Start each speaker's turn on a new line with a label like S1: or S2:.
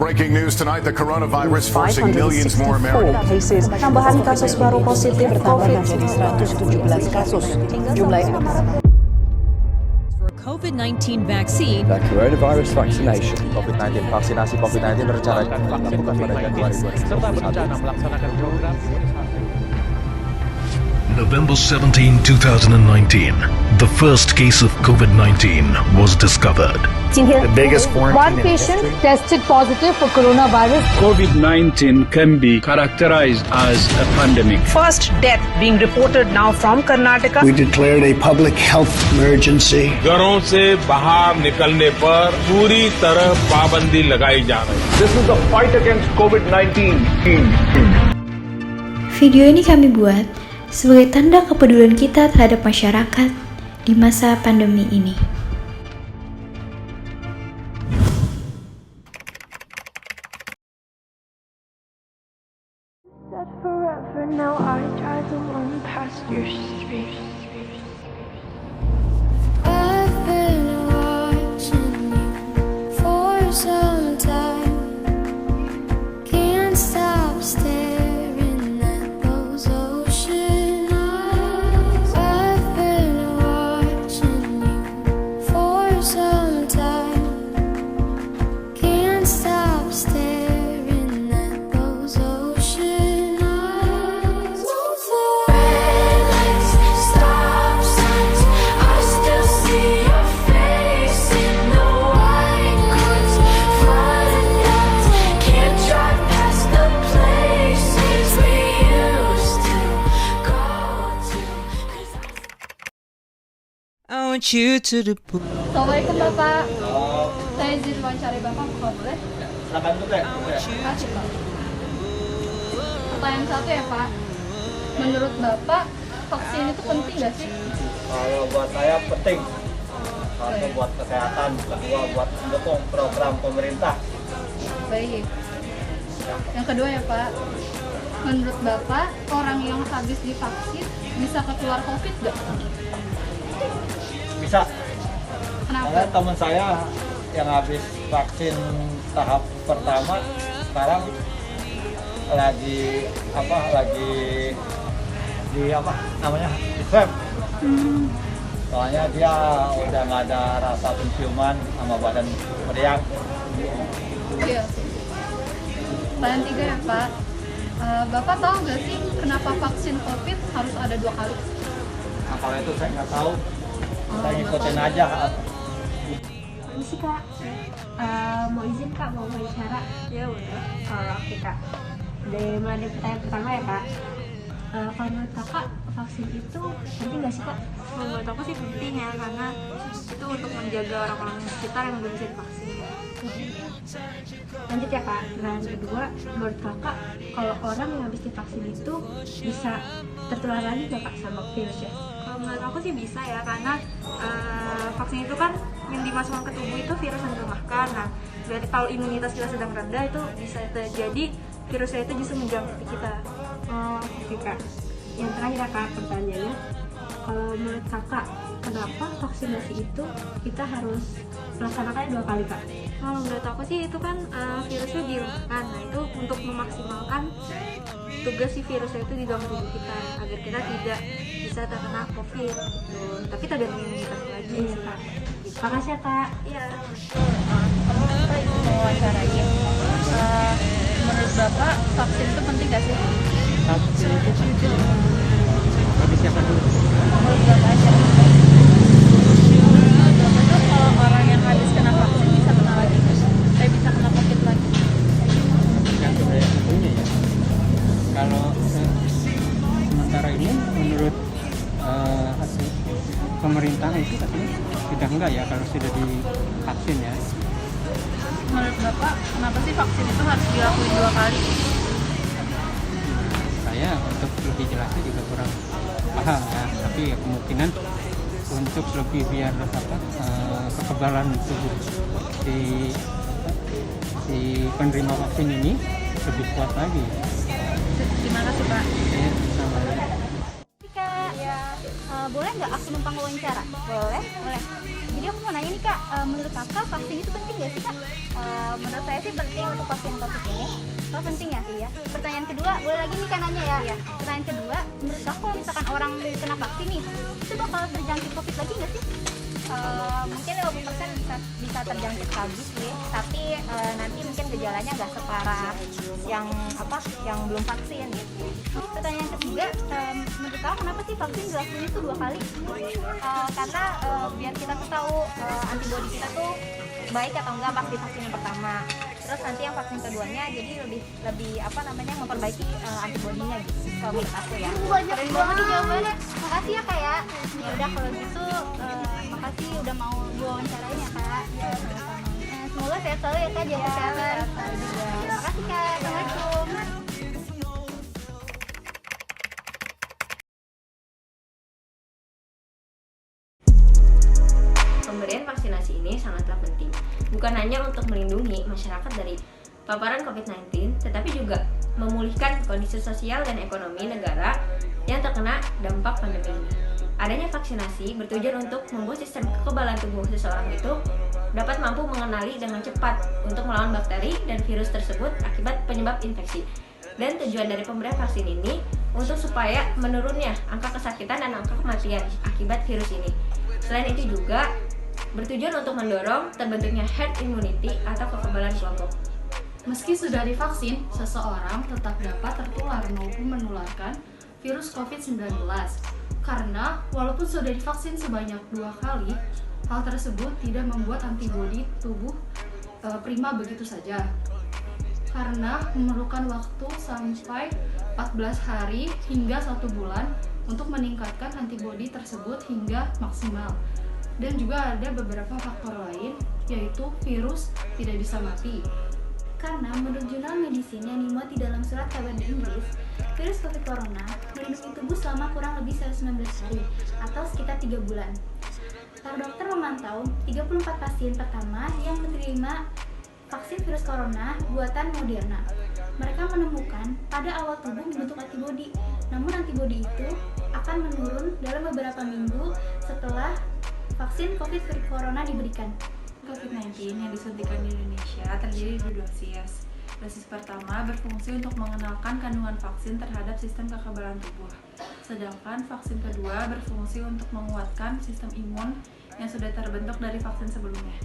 S1: Breaking news tonight, the coronavirus forcing millions more Americans.
S2: Tambahan kasus baru positif
S3: bertambah menjadi 117 kasus. Jumlah ini
S4: For COVID-19 vaccine.
S5: The coronavirus vaccination.
S6: COVID-19 vaksinasi COVID-19 rencanakan vaksin pada Januari 2021.
S7: November 17, 2019, the first case of COVID-19 was discovered.
S8: The biggest quarantine. One patient tested positive for coronavirus.
S9: COVID-19 can be characterized as a pandemic.
S10: First death being reported now from Karnataka.
S11: We declared a public health emergency.
S12: घरों से बाहर निकलने पर पूरी तरह पाबंदी लगाई जा रही है.
S13: This is the fight against COVID-19.
S14: Video ini kami buat sebagai tanda kepedulian kita terhadap masyarakat di masa pandemi ini.
S15: Assalamualaikum Bapak. Saya izin wawancara Bapak, kalau boleh?
S16: Silakan tuh Teh.
S15: Kasih Pak. Pertanyaan satu ya Pak. Menurut Bapak, vaksin itu penting nggak sih?
S16: Kalau buat saya penting. Satu buat kesehatan, kedua buat mendukung program pemerintah.
S15: Baik. Yang kedua ya Pak. Menurut Bapak, orang yang habis divaksin bisa keluar COVID nggak?
S16: Bisa.
S15: Kenapa?
S16: Karena teman saya yang habis vaksin tahap pertama sekarang lagi di swab. Soalnya dia udah nggak ada rasa penciuman sama badan meriang.
S15: Iya. Pertanyaan 3 ya Pak. Bapak tahu nggak sih kenapa vaksin COVID harus ada 2 kali?
S16: Nah, kalau itu saya nggak tahu. Kita ngikutin aja.
S17: Permisi Kak, mau izin Kak, mau wawancara?
S15: Ya boleh.
S17: Oke Kak, mulai dari pertanyaan pertama ya Kak. Kalau menurut Kakak, vaksin itu penting nggak sih Kak?
S15: Menurut aku sih penting ya, karena itu untuk menjaga orang-orang sekitar yang belum bisa divaksin.
S17: Lanjut ya Kak, pertanyaan kedua, menurut Kakak, kalau orang yang habis divaksin itu bisa tertular lagi nggak Kak sama virusnya?
S15: Menurut aku sih bisa ya, karena vaksin itu kan yang dimasukkan ke tubuh itu virus yang dilemahkan. Nah, berarti kalau imunitas kita sedang rendah itu bisa terjadi virusnya itu justru menjangkiti kita.
S17: Oke Kak. Yang terakhir ya Kak, pertanyaannya, kalau menurut Kakak, kenapa vaksinasi itu kita harus melaksanakannya 2 kali Kak?
S15: Kalau menurut aku sih itu kan virusnya dilemahkan. Nah, itu untuk memaksimalkan tugas si virusnya itu di dalam tubuh kita agar kita tidak bisa terkena COVID gitu. Tapi tidak ada imunitas lagi.
S17: Iya Kak. Makasih ya Kak.
S15: Iya.
S17: Bapak
S15: Ibu mau wawancarai. Menurut Bapak vaksin itu penting nggak sih?
S18: Vaksin itu penting. Bagi siapa dulu?
S15: Menurut Bapak aja. Bapak tuh kalau orang yang habis kena vaksin bisa kena lagi, bisa kena COVID lagi.
S18: Tergantung dari tubuhnya ya. Kalau sementara ini menurut hasil pemerintah itu katanya sudah enggak ya kalau sudah divaksin ya.
S15: Menurut Bapak, kenapa sih vaksin itu harus dilakuin 2 kali?
S18: Saya untuk lebih jelasnya juga kurang paham ya, tapi ya kemungkinan untuk lebih biar kekebalan tubuh si penerima vaksin ini lebih kuat lagi.
S15: Terima kasih Pak.
S18: Ya, sama.
S17: Kak, boleh nggak aku numpang wawancara?
S15: Boleh.
S17: Jadi
S15: Jadi aku mau nanya nih Kak, menurut Kakak vaksin itu penting nggak sih Kak? Menurut saya sih penting untuk vaksin COVID ini. Oh penting ya? Iya. Pertanyaan kedua, boleh lagi nih Kak nanya ya? Iya. Pertanyaan kedua, menurut Kakak kalau misalkan orang kena vaksin nih, itu bakal terjangkit COVID lagi nggak sih? Mungkin 50% bisa terjangkit lagi sih, tapi nanti mungkin gejalanya nggak separah yang belum vaksin gitu. Pertanyaan ketiga, menurut kamu kenapa sih vaksin dilakukan itu 2 kali? Karena biar kita tuh tahu antibodi kita tuh baik atau enggak pas di vaksin yang pertama. Terus nanti yang vaksin keduanya jadi lebih memperbaiki antibodinya gitu. Kalau menurut aku ya. Keren banget nih jawabannya. Makasih ya Kak ya. Ya udah kalau gitu makasih udah mau wawancarain ya Kak. Ya, semoga sehat selalu ya Kak, jaga kesehatan. Makasih Kak. Assalamualaikum.
S19: Pemberian vaksinasi ini sangatlah penting, bukan hanya untuk melindungi masyarakat dari paparan COVID-19, tetapi juga memulihkan kondisi sosial dan ekonomi negara yang terkena dampak pandemi ini. Adanya vaksinasi bertujuan untuk membuat sistem kekebalan tubuh seseorang itu dapat mampu mengenali dengan cepat untuk melawan bakteri dan virus tersebut akibat penyebab infeksi. Dan tujuan dari pemberian vaksin ini untuk supaya menurunnya angka kesakitan dan angka kematian akibat virus ini. Selain itu juga bertujuan untuk mendorong terbentuknya herd immunity atau kekebalan kelompok.
S20: Meski sudah divaksin, seseorang tetap dapat tertular maupun menularkan virus COVID-19. Karena walaupun sudah divaksin sebanyak 2 kali, hal tersebut tidak membuat antibodi tubuh prima begitu saja. Karena memerlukan waktu sampai 14 hari hingga 1 bulan untuk meningkatkan antibodi tersebut hingga maksimal. Dan juga ada beberapa faktor lain, yaitu virus tidak bisa mati.
S14: Karena menurut jurnal medicine yang dimuat di dalam surat kabar di Inggris, virus COVID Corona melindungi tubuh selama kurang lebih 119 hari atau sekitar 3 bulan. Para dokter memantau 34 pasien pertama yang menerima vaksin virus corona buatan Moderna. Mereka menemukan pada awal tubuh membentuk antibodi, namun antibodi itu akan menurun dalam beberapa minggu setelah vaksin COVID Corona diberikan.
S21: COVID-19 yang disuntikan di Indonesia terdiri dari 2 dosis. Dosis pertama berfungsi untuk mengenalkan kandungan vaksin terhadap sistem kekebalan tubuh. Sedangkan vaksin kedua berfungsi untuk menguatkan sistem imun yang sudah terbentuk dari vaksin sebelumnya.